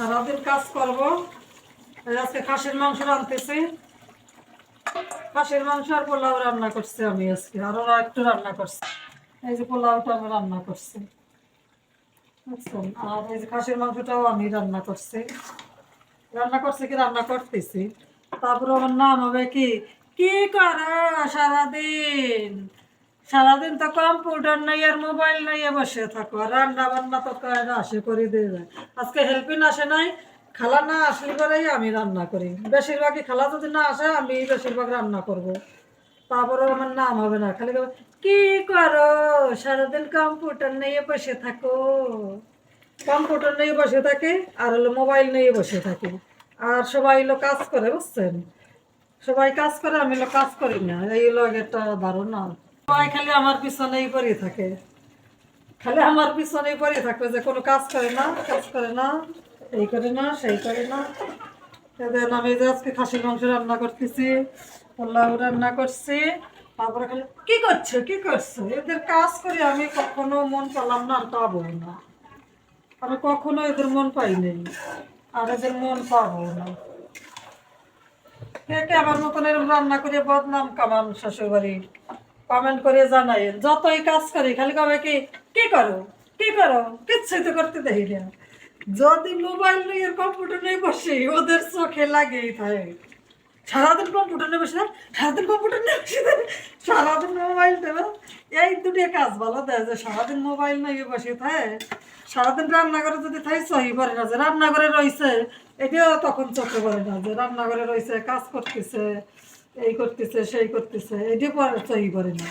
সারাদিন কাজ করবো। আজকে খাসির মাংস রাঁধতেছি। খাসির মাংস আর পোলাও রান্না করছি আমি আজকে, আর ওরা একটু রান্না করছে। এই যে পোলাওটা আমি রান্না করছি, বুঝছেন। আর এই যে খাসির মাংসটাও আমি রান্না করছি। রান্না করতেছি। তারপরে আমার নাম হবে কি, কি করো সারাদিন? সারাদিন তো কম্পিউটার নাই আর মোবাইল নাই, বসে থাকো। রান্না বান্না তো আসে করে দিয়ে যায়। আজকে হেল্পিং আসে নাই, খালা না আসলে পরেই আমি রান্না করি। বেশিরভাগই খালা যদি না আসে আমি বেশিরভাগ রান্না করব। তারপরে আমার নাম হবে না, খালি বলবে, কি করো সারাদিন কম্পিউটার নিয়ে বসে থাকো। কম্পিউটার নিয়ে বসে থাকে আর হলো মোবাইল নিয়ে বসে থাকে। আর সবাই হলো কাজ করে, বুঝছেন। সবাই কাজ করে, আমি হলো কাজ করি না, এই হলো একটা ধারণা। সবাই খালি আমার পিছনেই পড়ে থাকে, খালি আমার পিছনেই পড়ে থাকবে, যে কোনো কাজ করে না, কাজ করে না, এই করে না, সেই করে না। দেন আমি যে আজকে খাসির মাংস রান্না করতেছি, পোলাও রান্না করছি। তারপরে খালি কি করছো কি করছো, এদের কাজ করে আমি কখনো মন পেলাম না, আর পাবো না। আমি কখনো এদের মন পাইনি, আর এদের মন পাবো না। কে কে আমার মতন এরকম রান্না করে বদনাম কামান শ্বশুর বাড়ি, কমেন্ট করে জানাই। যতই কাজ করি খালি কবে কি, কি করো কি করো, কিচ্ছুই তো করতে দেখি না। যদি মোবাইল নিয়ে কম্পিউটার নিয়ে বসি, ওদের চোখে লাগেই থাকে। সারাদিন কম্পিউটার নিয়ে বসে থাকে, সারাদিন কম্পিউটার নিয়ে বসে থাকে, সারাদিন মোবাইল দেবে। এই দুটো কাজ ভালো দেয়, যে সারাদিন মোবাইল নিয়ে বসে থাকে। সারাদিন রান্নাঘরে যদি থাই সহি পড়ে না, যে রান্নাঘরে রয়েছে এটাও তখন চোখে পড়ে না, যে রান্নাঘরে রয়েছে কাজ করতেছে, এই করতেছে সেই করতেছে, এটি পরে সহি পড়ে না।